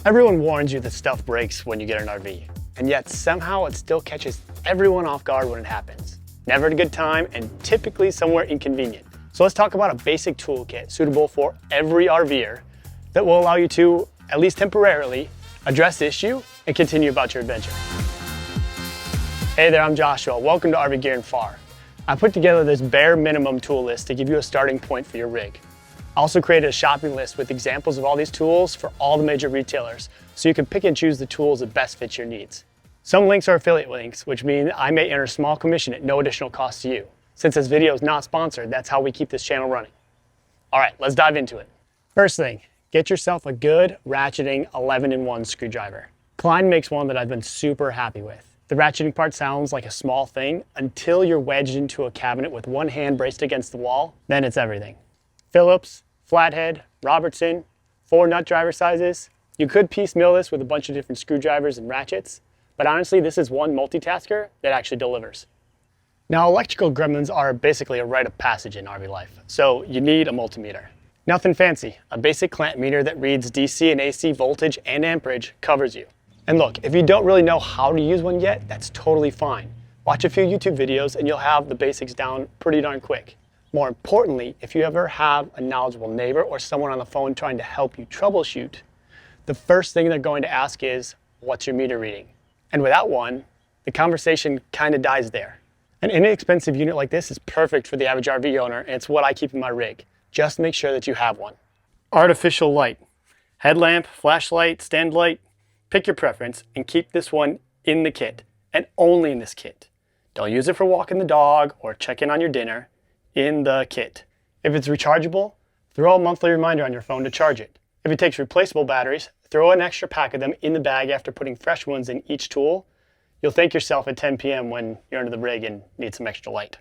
Everyone warns you that stuff breaks when you get an RV, and yet somehow it still catches everyone off guard when it happens. Never at a good time and typically somewhere inconvenient. So let's talk about a basic toolkit suitable for every RVer that will allow you to, at least temporarily, address the issue and continue about your adventure. Hey there, I'm Joshua. Welcome to RV Gear and Far. I put together this bare minimum tool list to give you a starting point for your rig. I also created a shopping list with examples of all these tools for all the major retailers, so you can pick and choose the tools that best fit your needs. Some links are affiliate links, which mean I may earn a small commission at no additional cost to you. Since this video is not sponsored, that's how we keep this channel running. All right, let's dive into it. First thing, get yourself a good ratcheting 11-in-1 screwdriver. Klein makes one that I've been super happy with. The ratcheting part sounds like a small thing until you're wedged into a cabinet with one hand braced against the wall, then it's everything. Phillips, flathead, Robertson, 4 nut driver sizes. You could piecemeal this with a bunch of different screwdrivers and ratchets, but honestly, this is one multitasker that actually delivers. Now, electrical gremlins are basically a rite of passage in RV life, so you need a multimeter. Nothing fancy, a basic clamp meter that reads DC and AC voltage and amperage covers you. And look, if you don't really know how to use one yet, that's totally fine. Watch a few YouTube videos and you'll have the basics down pretty darn quick. More importantly, if you ever have a knowledgeable neighbor or someone on the phone trying to help you troubleshoot, the first thing they're going to ask is, what's your meter reading? And without one, the conversation kind of dies there. An inexpensive unit like this is perfect for the average RV owner, and it's what I keep in my rig. Just make sure that you have one. Artificial light. Headlamp, flashlight, stand light, pick your preference and keep this one in the kit, and only in this kit. Don't use it for walking the dog or checking on your dinner. In the kit. If it's rechargeable, throw a monthly reminder on your phone to charge it. If it takes replaceable batteries, throw an extra pack of them in the bag after putting fresh ones in each tool. You'll thank yourself at 10 p.m. when you're under the rig and need some extra light.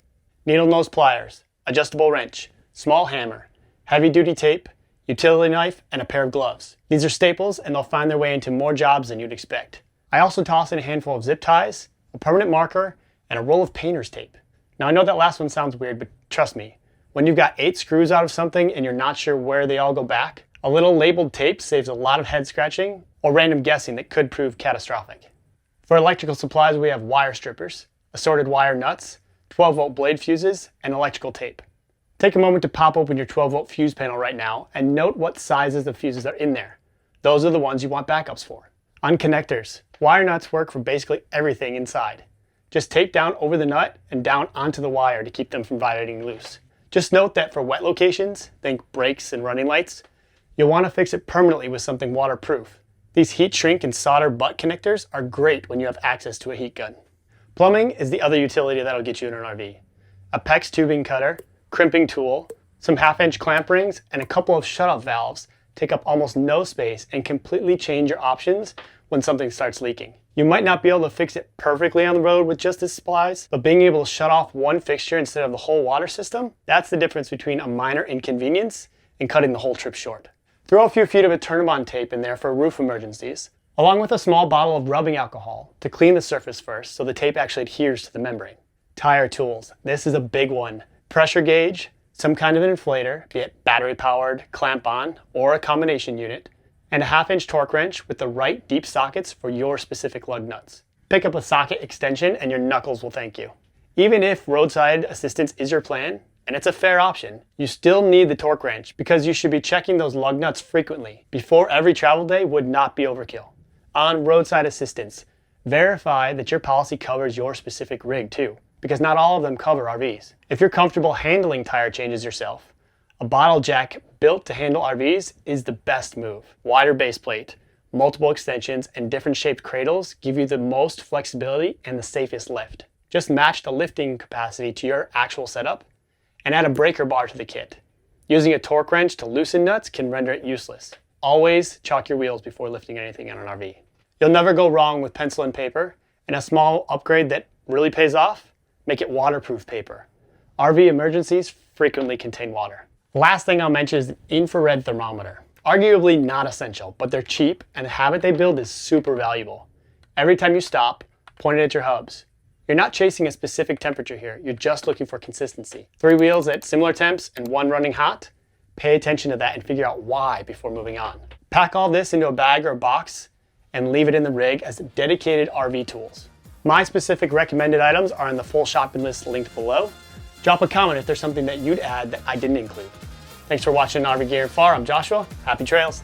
Needle nose pliers, adjustable wrench, small hammer, heavy duty tape, utility knife, and a pair of gloves. These are staples and they'll find their way into more jobs than you'd expect. I also toss in a handful of zip ties, a permanent marker, and a roll of painter's tape. Now I know that last one sounds weird, but trust me, when you've got 8 screws out of something and you're not sure where they all go back, a little labeled tape saves a lot of head scratching or random guessing that could prove catastrophic. For electrical supplies, we have wire strippers, assorted wire nuts, 12-volt blade fuses, and electrical tape. Take a moment to pop open your 12-volt fuse panel right now and note what sizes of fuses are in there. Those are the ones you want backups for. On connectors, wire nuts work for basically everything inside. Just tape down over the nut and down onto the wire to keep them from vibrating loose. Just note that for wet locations, think brakes and running lights, you'll want to fix it permanently with something waterproof. These heat shrink and solder butt connectors are great when you have access to a heat gun. Plumbing is the other utility that'll get you in an RV. A PEX tubing cutter, crimping tool, some 1/2-inch clamp rings, and a couple of shutoff valves take up almost no space and completely change your options when something starts leaking. You might not be able to fix it perfectly on the road with just this supplies, but being able to shut off one fixture instead of the whole water system, that's the difference between a minor inconvenience and cutting the whole trip short. Throw a few feet of a turn-on tape in there for roof emergencies, along with a small bottle of rubbing alcohol to clean the surface first so the tape actually adheres to the membrane. Tire tools. This is a big one. Pressure gauge, some kind of an inflator, be it battery-powered, clamp-on, or a combination unit, and a 1/2-inch torque wrench with the right deep sockets for your specific lug nuts. Pick up a socket extension and your knuckles will thank you. Even if roadside assistance is your plan, and it's a fair option, you still need the torque wrench because you should be checking those lug nuts frequently. Before every travel day would not be overkill. On roadside assistance, verify that your policy covers your specific rig too, because not all of them cover RVs. If you're comfortable handling tire changes yourself, a bottle jack built to handle RVs is the best move. Wider base plate, multiple extensions, and different shaped cradles give you the most flexibility and the safest lift. Just match the lifting capacity to your actual setup and add a breaker bar to the kit. Using a torque wrench to loosen nuts can render it useless. Always chalk your wheels before lifting anything on an RV. You'll never go wrong with pencil and paper, and a small upgrade that really pays off, make it waterproof paper. RV emergencies frequently contain water. The last thing I'll mention is an infrared thermometer. Arguably not essential, but they're cheap and the habit they build is super valuable. Every time you stop, point it at your hubs. You're not chasing a specific temperature here, you're just looking for consistency. 3 wheels at similar temps and 1 running hot, pay attention to that and figure out why before moving on. Pack all this into a bag or a box and leave it in the rig as dedicated RV tools. My specific recommended items are in the full shopping list linked below. Drop a comment if there's something that you'd add that I didn't include. Thanks for watching RV Gear and Far. I'm Joshua. Happy trails.